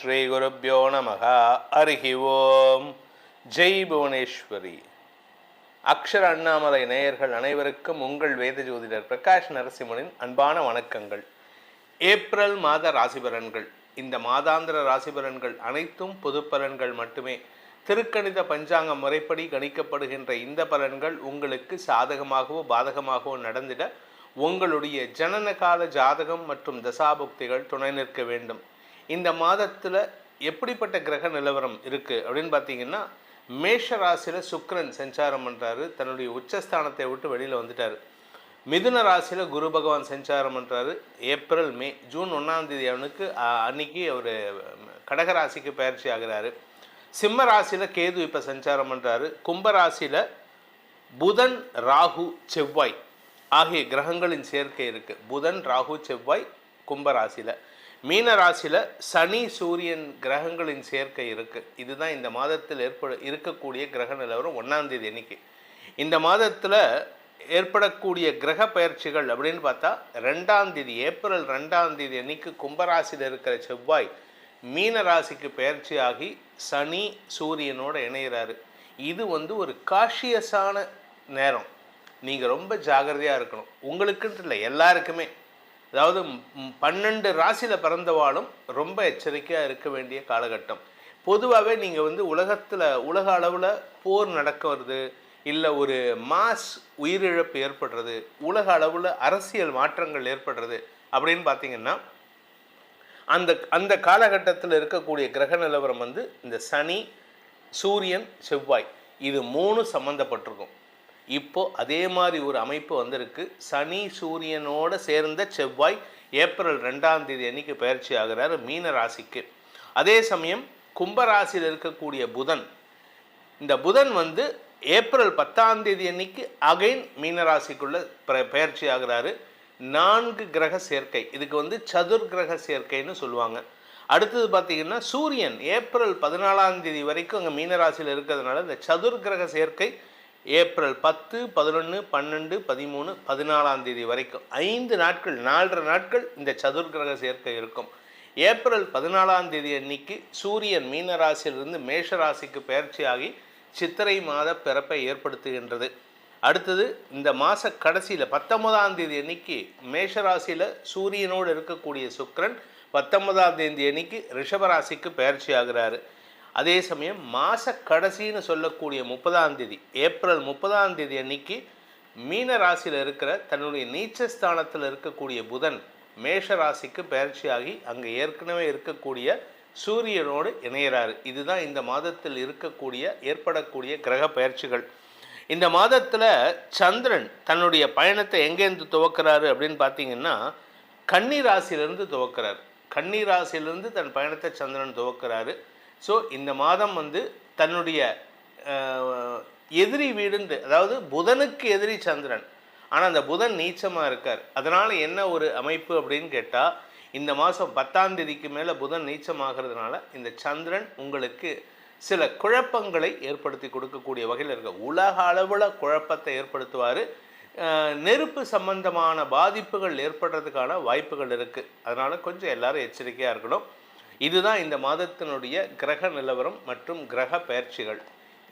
ஸ்ரீ குருப்யோ நமஹ. ஹரிஹி ஓம். ஜெய் புவனேஸ்வரி. அக்ஷர அண்ணாமலை நேயர்கள் அனைவருக்கும் உங்கள் வேத ஜோதிடர் பிரகாஷ் நரசிம்மனின் அன்பான வணக்கங்கள். ஏப்ரல் மாத ராசிபலன்கள். இந்த மாதாந்திர ராசிபலன்கள் அனைத்தும் பொது பலன்கள் மட்டுமே. திருக்கணித பஞ்சாங்க முறைப்படி கணிக்கப்படுகின்ற இந்த பலன்கள் உங்களுக்கு சாதகமாகவோ பாதகமாகவோ நடந்திட உங்களுடைய ஜனன கால ஜாதகம் மற்றும் தசாபுக்திகள் துணை நிற்க வேண்டும். இந்த மாதத்தில் எப்படிப்பட்ட கிரக நிலவரம் இருக்குது அப்படின்னு பார்த்தீங்கன்னா, மேஷ ராசியில் சுக்கிரன் சஞ்சாரம் பண்ணுறாரு, தன்னுடைய உச்சஸ்தானத்தை விட்டு வெளியில் வந்துட்டார். மிதுன ராசியில் குரு பகவான் சஞ்சாரம் பண்ணுறாரு. ஏப்ரல் மே ஜூன் 1ஆம் தேதி அவனுக்கு அன்னைக்கு அவர் கடகராசிக்கு பயிற்சி ஆகிறாரு. சிம்ம ராசியில் கேது இப்போ சஞ்சாரம் பண்ணுறாரு. கும்பராசியில் புதன் ராகு செவ்வாய் ஆகிய கிரகங்களின் சேர்க்கை இருக்குது. புதன் ராகு செவ்வாய் கும்பராசியில். மீன ராசியில் சனி சூரியன் கிரகங்களின் சேர்க்கை இருக்குது. இதுதான் இந்த மாதத்தில் இருக்கக்கூடிய கிரக நிலவரம் 1ஆம் தேதி அன்னைக்கு. இந்த மாதத்தில் ஏற்படக்கூடிய கிரக பயிற்சிகள் அப்படின்னு பார்த்தா 2ஆம் தேதி ஏப்ரல் 2ஆம் தேதி அன்னைக்கு கும்பராசியில் இருக்கிற செவ்வாய் மீன ராசிக்கு பயிற்சி ஆகி சனி சூரியனோடு இணைகிறாரு. இது ஒரு காஷியஸான நேரம். நீங்கள் ரொம்ப ஜாகிரதையாக இருக்கணும். உங்களுக்குன்ட்டு இல்லை, எல்லாருக்குமே. அதாவது 12 ராசியில் பிறந்தவாளும் ரொம்ப எச்சரிக்கையாக இருக்க வேண்டிய காலகட்டம். பொதுவாகவே நீங்கள் உலக அளவில் போர் நடக்க வருது, இல்லை ஒரு மாஸ் உயிரிழப்பு ஏற்படுறது, உலக அளவில் அரசியல் மாற்றங்கள் ஏற்படுறது அப்படின்னு பார்த்தீங்கன்னா, அந்த காலகட்டத்தில் இருக்கக்கூடிய கிரக நிலவரம் இந்த சனி சூரியன் செவ்வாய் இது 3 சம்மந்தப்பட்டிருக்கும். இப்போது அதே மாதிரி ஒரு அமைப்பு வந்திருக்கு. சனி சூரியனோடு சேர்ந்த செவ்வாய் ஏப்ரல் 2ஆம் தேதி அன்னைக்கு பயிற்சி ஆகிறார் மீன ராசிக்கு. அதே சமயம் கும்பராசியில் இருக்கக்கூடிய புதன், இந்த புதன் ஏப்ரல் 10ஆம் தேதி அன்னைக்கு அகைன் மீனராசிக்குள்ளே பயிற்சி ஆகிறாரு. 4 கிரக சேர்க்கை. இதுக்கு சதுர் கிரக சேர்க்கைன்னு சொல்லுவாங்க. அடுத்தது பார்த்திங்கன்னா சூரியன் ஏப்ரல் 14ஆம் தேதி வரைக்கும் அங்கே மீனராசியில் இருக்கிறதுனால இந்த சதுர் கிரக சேர்க்கை ஏப்ரல் 10, 11, 12, 13, 14ஆம் தேதி வரைக்கும் 5 நாட்கள் 4.5 நாட்கள் இந்த சதுர் கிரக சேர்க்கை இருக்கும். ஏப்ரல் 14ஆம் தேதி அன்னைக்கு சூரியன் மீனராசியிலிருந்து மேஷராசிக்கு பயிற்சி ஆகி சித்திரை மாத பிறப்பை ஏற்படுத்துகின்றது. அடுத்தது இந்த மாத கடைசியில் 19ஆம் தேதி அன்னைக்கு மேஷராசியில் சூரியனோடு இருக்கக்கூடிய சுக்கிரன் 19ஆம் தேதி அன்னைக்கு ரிஷபராசிக்கு பயிற்சி ஆகிறாரு. அதே சமயம் மாத கடைசின்னு சொல்லக்கூடிய 30ஆம் தேதி ஏப்ரல் 30ஆம் தேதி அன்னைக்கு மீன ராசியில் இருக்கிற தன்னுடைய நீச்சஸ்தானத்தில் இருக்கக்கூடிய புதன் மேஷராசிக்கு பயிற்சி ஆகி அங்கே ஏற்கனவே இருக்கக்கூடிய சூரியனோடு இணைகிறாரு. இதுதான் இந்த மாதத்தில் ஏற்படக்கூடிய கிரக பயிற்சிகள். இந்த மாதத்தில் சந்திரன் தன்னுடைய பயணத்தை எங்கேருந்து துவக்கிறாரு அப்படின்னு பார்த்தீங்கன்னா, கன்னி ராசியிலிருந்து துவக்கிறார். கன்னி ராசியிலிருந்து தன் பயணத்தை சந்திரன் துவக்கிறாரு. ஸோ இந்த மாதம் தன்னுடைய எதிரி வீடுன்னு, அதாவது புதனுக்கு எதிரி சந்திரன், ஆனால் அந்த புதன் நீச்சமாக இருக்கார். அதனால் என்ன ஒரு அமைப்பு அப்படின்னு கேட்டால், இந்த மாதம் 10ஆம் தேதிக்கு மேலே புதன் நீச்சமாகிறதுனால இந்த சந்திரன் உங்களுக்கு சில குழப்பங்களை ஏற்படுத்தி கொடுக்கக்கூடிய வகையில் இருக்க, உலக அளவில் குழப்பத்தை ஏற்படுத்துவார். நெருப்பு சம்பந்தமான பாதிப்புகள் ஏற்படுறதுக்கான வாய்ப்புகள் இருக்குது. அதனால் கொஞ்சம் எல்லாரும் எச்சரிக்கையாக இருக்கணும். இதுதான் இந்த மாதத்தினுடைய கிரக நிலவரம் மற்றும் கிரக பயிற்சிகள்.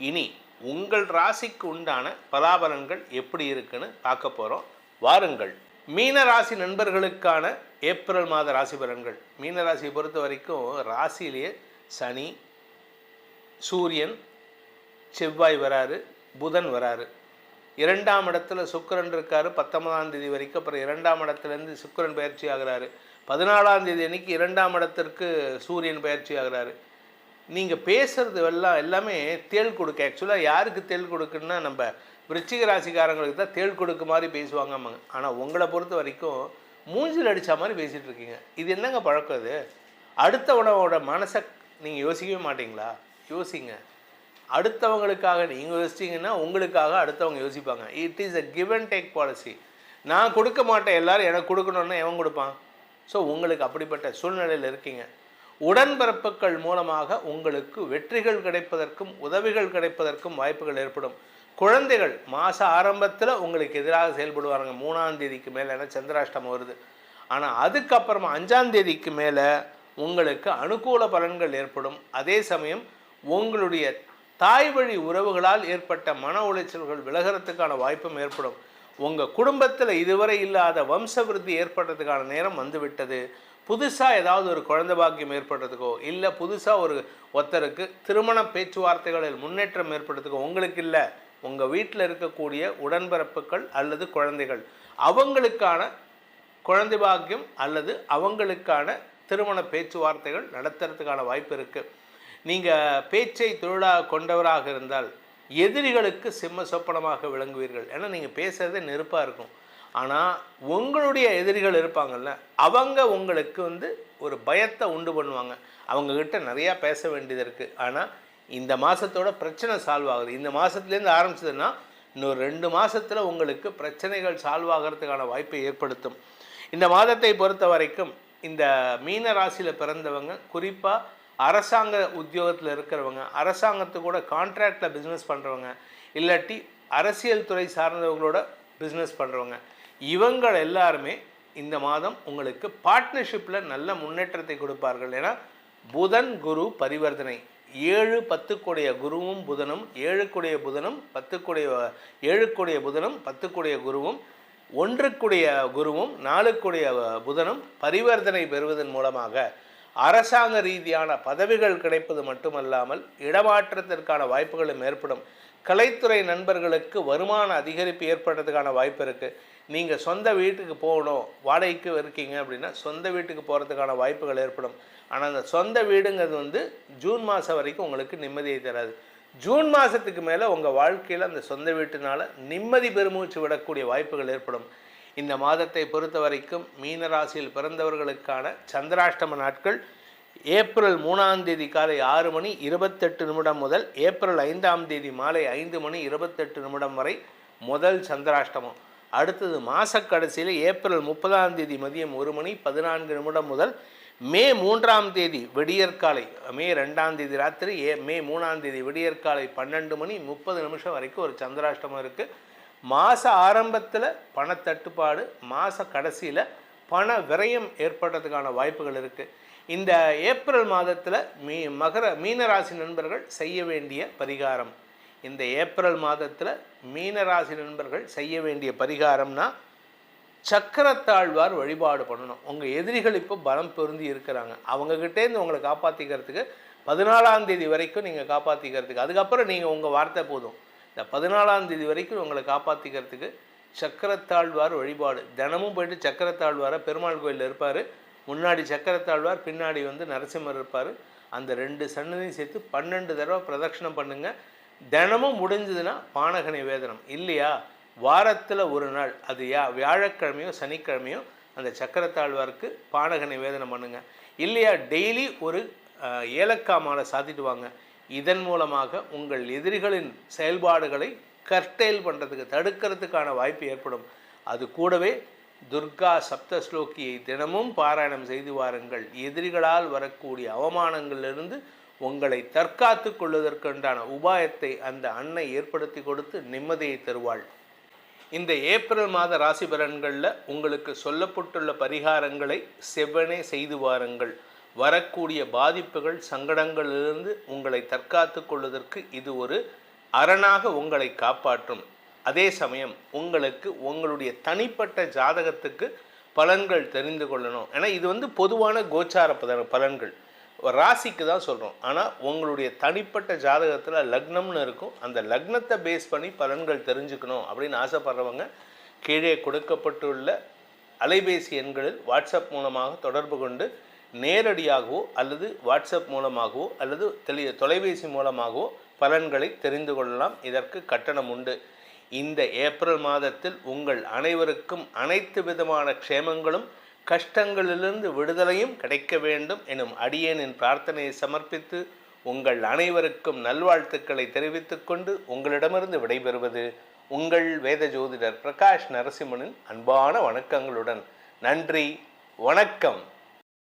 இனி உங்கள் ராசிக்கு உண்டான பலாபலன்கள் எப்படி இருக்குன்னு பார்க்க போகிறோம். வாருங்கள். மீனராசி நண்பர்களுக்கான ஏப்ரல் மாத ராசி பலன்கள். மீனராசியை பொறுத்த வரைக்கும் ராசியிலேயே சனி சூரியன் செவ்வாய் வராரு, புதன் வராரு. 2ஆம் இடத்துல சுக்கிரன் இருக்கார் 19ஆம் தேதி வரைக்கும். அப்புறம் 2ஆம் இடத்துலேருந்து சுக்கிரன் பயிற்சி ஆகிறாரு. 14ஆம் தேதி அன்னைக்கு 2ஆம் இடத்திற்கு சூரியன் பயிற்சி ஆகிறாரு. நீங்கள் பேசுகிறது எல்லாமே தேள் கொடுக்க. ஆக்சுவலாக யாருக்கு தேள் கொடுக்குன்னா, நம்ம விருச்சிக ராசிக்காரங்களுக்கு தான் தேள் கொடுக்க மாதிரி பேசுவாங்க. ஆமாங்க. ஆனால் உங்களை பொறுத்த வரைக்கும் மூஞ்சில் அடித்த மாதிரி பேசிகிட்டு இருக்கீங்க. இது என்னங்க பழக்கம்? இது அடுத்தவனோட மனசை நீங்கள் யோசிக்கவே மாட்டிங்களா? யோசிங்க. அடுத்தவங்களுக்காக நீங்கள் யோசிச்சிங்கன்னா உங்களுக்காக அடுத்தவங்க யோசிப்பாங்க. It is a give and take policy. நான் கொடுக்க மாட்டேன், எல்லோரும் எனக்கு கொடுக்கணுன்னா எவன் கொடுப்பான்? ஸோ உங்களுக்கு அப்படிப்பட்ட சூழ்நிலையில் இருக்கீங்க. உடன்பிறப்புகள் மூலமாக உங்களுக்கு வெற்றிகள் கிடைப்பதற்கும் உதவிகள் கிடைப்பதற்கும் வாய்ப்புகள் ஏற்படும். குழந்தைகள் மாத ஆரம்பத்தில் உங்களுக்கு எதிராக செயல்படுவாங்க. 3ஆம் தேதிக்கு மேலே ஏன்னா சந்திராஷ்டமம் வருது. ஆனால் அதுக்கப்புறமா 5ஆம் தேதிக்கு மேலே உங்களுக்கு அனுகூல பலன்கள் ஏற்படும். அதே சமயம் உங்களுடைய தாய் வழி உறவுகளால் ஏற்பட்ட மன உளைச்சல்கள் விலகிறதுக்கான வாய்ப்பும் ஏற்படும். உங்கள் குடும்பத்தில் இதுவரை இல்லாத வம்ச விருத்தி ஏற்படுறதுக்கான நேரம் வந்துவிட்டது. புதுசாக ஏதாவது ஒரு குழந்தை பாக்கியம் ஏற்படுறதுக்கோ இல்லை புதுசாக ஒருத்தருக்கு திருமண பேச்சுவார்த்தைகளில் முன்னேற்றம் ஏற்படுறதுக்கோ உங்களுக்கு இல்லை, உங்கள் வீட்டில் இருக்கக்கூடிய உடன்பிறப்புகள் அல்லது குழந்தைகள் அவங்களுக்கான குழந்தை பாக்கியம் அல்லது அவங்களுக்கான திருமண பேச்சுவார்த்தைகள் நடத்துறதுக்கான வாய்ப்பு இருக்குது. நீங்கள் பேச்சை தொழிலாக கொண்டவராக இருந்தால் எதிரிகளுக்கு சிம்ம சொப்பனமாக விளங்குவீர்கள். ஏன்னா நீங்கள் பேசுகிறதே நெருப்பாக இருக்கும். ஆனால் உங்களுடைய எதிரிகள் இருப்பாங்கள்ல, அவங்க உங்களுக்கு ஒரு பயத்தை உண்டு பண்ணுவாங்க. அவங்கக்கிட்ட நிறையா பேச வேண்டியது இருக்குது. ஆனால் இந்த மாதத்தோட பிரச்சனை சால்வ் ஆகுது. இந்த மாதத்துலேருந்து ஆரம்பிச்சதுன்னா இன்னொரு 2 மாதத்தில் உங்களுக்கு பிரச்சனைகள் சால்வ் ஆகிறதுக்கான வாய்ப்பை ஏற்படுத்தும். இந்த மாதத்தை பொறுத்த வரைக்கும் இந்த மீன ராசியில் பிறந்தவங்க, குறிப்பாக அரசாங்க உத்தியோகத்தில் இருக்கிறவங்க, அரசாங்கத்து கூட கான்ட்ராக்டில் பிஸ்னஸ் பண்ணுறவங்க, இல்லாட்டி அரசியல் துறை சார்ந்தவங்களோட பிஸ்னஸ் பண்ணுறவங்க, இவங்கள் எல்லாருமே இந்த மாதம் உங்களுக்கு பார்ட்னர்ஷிப்பில் நல்ல முன்னேற்றத்தை கொடுப்பார்கள். ஏன்னா புதன் குரு பரிவர்த்தனை, 7-10 கூடிய குருவும் புதனும், 7 கூடிய புதனும் 10 கூடிய 7 கூடிய புதனும் 10 கூடிய குருவும் 1 கூடிய குருவும் 4 கூடிய புதனும் பரிவர்த்தனை பெறுவதன் மூலமாக அரசாங்க ரீதியான பதவிகள் கிடைப்பது மட்டுமல்லாமல் இடமாற்றத்திற்கான வாய்ப்புகளும் ஏற்படும். கலைத்துறை நண்பர்களுக்கு வருமான அதிகரிப்பு ஏற்படுறதுக்கான வாய்ப்பு இருக்குது. நீங்கள் சொந்த வீட்டுக்கு போகணும், வாடகைக்கு இருக்கீங்க அப்படின்னா சொந்த வீட்டுக்கு போகிறதுக்கான வாய்ப்புகள் ஏற்படும். ஆனால் அந்த சொந்த வீடுங்கிறது ஜூன் மாதம் வரைக்கும் உங்களுக்கு நிம்மதியை தராது. ஜூன் மாதத்துக்கு மேலே உங்கள் வாழ்க்கையில் அந்த சொந்த வீட்டினால் நிம்மதி பெருமூச்சு விடக்கூடிய வாய்ப்புகள் ஏற்படும். இந்த மாதத்தை பொறுத்த வரைக்கும் மீனராசியில் பிறந்தவர்களுக்கான சந்திராஷ்டம நாட்கள் ஏப்ரல் 3ஆம் தேதி காலை 6:28 முதல் ஏப்ரல் 5ஆம் தேதி மாலை 5:28 வரை முதல் சந்திராஷ்டமம். அடுத்தது மாத கடைசியில் ஏப்ரல் 30ஆம் தேதி மதியம் 1:14 முதல் மே 3ஆம் தேதி விடியற்காலை, மே 2ஆம் தேதி ராத்திரி மே 3ஆம் தேதி விடியற்காலை 12:30 வரைக்கும் ஒரு சந்திராஷ்டமம் இருக்குது. மாத ஆரம்பத்தில் பணத்தட்டுப்பாடு, மாத கடைசியில் பண விரயம் ஏற்படுறதுக்கான வாய்ப்புகள் இருக்குது. இந்த ஏப்ரல் மாதத்தில் மீனராசி நண்பர்கள் செய்ய வேண்டிய பரிகாரம், இந்த ஏப்ரல் மாதத்தில் மீனராசி நண்பர்கள் செய்ய வேண்டிய பரிகாரம்னா சக்கரத்தாழ்வார் வழிபாடு பண்ணணும். உங்கள் எதிரிகள் இப்போ பலம் பொருந்தி இருக்கிறாங்க, அவங்கக்கிட்டேருந்து உங்களை காப்பாற்றிக்கிறதுக்கு 14ஆம் தேதி வரைக்கும் நீங்கள் காப்பாற்றிக்கிறதுக்கு, அதுக்கப்புறம் நீங்கள் உங்கள் வார்த்தை போதும். இந்த 14ஆம் தேதி வரைக்கும் உங்களை காப்பாற்றிக்கிறதுக்கு சக்கரத்தாழ்வார் வழிபாடு. தினமும் போய்ட்டு சக்கரத்தாழ்வாரை பெருமாள் கோயிலில் இருப்பார், முன்னாடி சக்கரத்தாழ்வார், பின்னாடி நரசிம்மர் இருப்பார். அந்த 2 சன்னதியும் சேர்த்து 12 தடவை பிரதட்சணம் பண்ணுங்கள். தினமும் முடிஞ்சதுன்னா பானக நிவேதனம், இல்லையா வாரத்தில் ஒரு நாள், அது வியாழக்கிழமையோ சனிக்கிழமையோ அந்த சக்கரத்தாழ்வாருக்கு பானக நிவேதனம் பண்ணுங்கள். இல்லையா டெய்லி ஒரு ஏலக்காய் மாலை சாத்திட்டு வாங்க. இதன் மூலமாக உங்கள் எதிரிகளின் செயல்பாடுகளை கர்டெயில் பண்ணுறதுக்கு, தடுக்கிறதுக்கான வாய்ப்பு ஏற்படும். அது கூடவே துர்கா சப்தஸ்லோகியை தினமும் பாராயணம் செய்து வாருங்கள். எதிரிகளால் வரக்கூடிய அவமானங்களிலிருந்து உங்களை தற்காத்து கொள்வதற்குண்டான உபாயத்தை அந்த அன்னை ஏற்படுத்தி கொடுத்து நிம்மதியை தருவாள். இந்த ஏப்ரல் மாத ராசி பலன்களில் உங்களுக்கு சொல்லப்பட்டுள்ள பரிகாரங்களை செவ்வனே செய்து வாருங்கள். வரக்கூடிய பாதிப்புகள், சங்கடங்களிலிருந்து உங்களை தற்காத்து கொள்வதற்கு இது ஒரு அரணாக உங்களை காப்பாற்றும். அதே சமயம் உங்களுக்கு உங்களுடைய தனிப்பட்ட ஜாதகத்துக்கு பலன்கள் தெரிந்து கொள்ளணும். ஏன்னா இது பொதுவான கோச்சார பலன்கள், ராசிக்கு தான் சொல்கிறோம். ஆனால் உங்களுடைய தனிப்பட்ட ஜாதகத்தில் லக்னம்னு இருக்கும், அந்த லக்னத்தை பேஸ் பண்ணி பலன்கள் தெரிஞ்சுக்கணும் அப்படின்னு ஆசைப்படுறவங்க கீழே கொடுக்கப்பட்டுள்ள அலைபேசி எண்களில் வாட்ஸ்அப் மூலமாக தொடர்பு கொண்டு நேரடியாகவோ அல்லது வாட்ஸ்அப் மூலமாகவோ அல்லது தொலைபேசி மூலமாகவோ பலன்களை தெரிந்து கொள்ளலாம். இதற்கு கட்டணம் உண்டு. இந்த ஏப்ரல் மாதத்தில் உங்கள் அனைவருக்கும் அனைத்து விதமான க்ஷேமங்களும் கஷ்டங்களிலிருந்து விடுதலையும் கிடைக்க வேண்டும் எனும் அடியேனின் பிரார்த்தனையை சமர்ப்பித்து உங்கள் அனைவருக்கும் நல்வாழ்த்துக்களை தெரிவித்துக்கொண்டு உங்களிடமிருந்து விடைபெறுவது உங்கள் வேத ஜோதிடர் பிரகாஷ் நரசிம்மனின் அன்பான வணக்கங்களுடன். நன்றி, வணக்கம்.